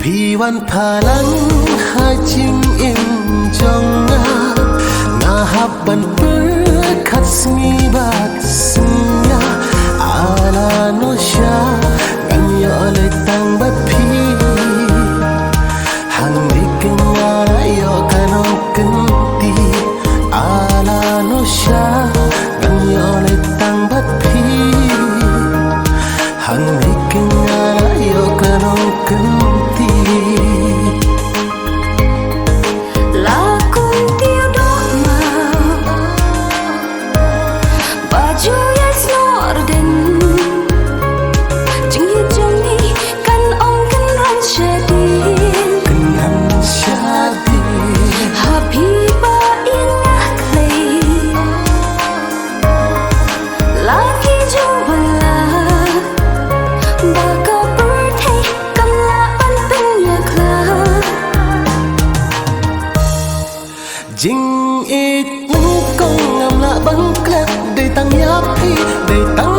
Piwan palang hajing im jonga Nahaban berkat semibat senya Ala nosya ganyo oleh tang bapi Hang dikengara yo kanong kenti Ala nosya ganyo oleh tang bapi Hang dikengara yo kanong kenti Jing it nung kong ngam la bang klat Day tang yapi, day tang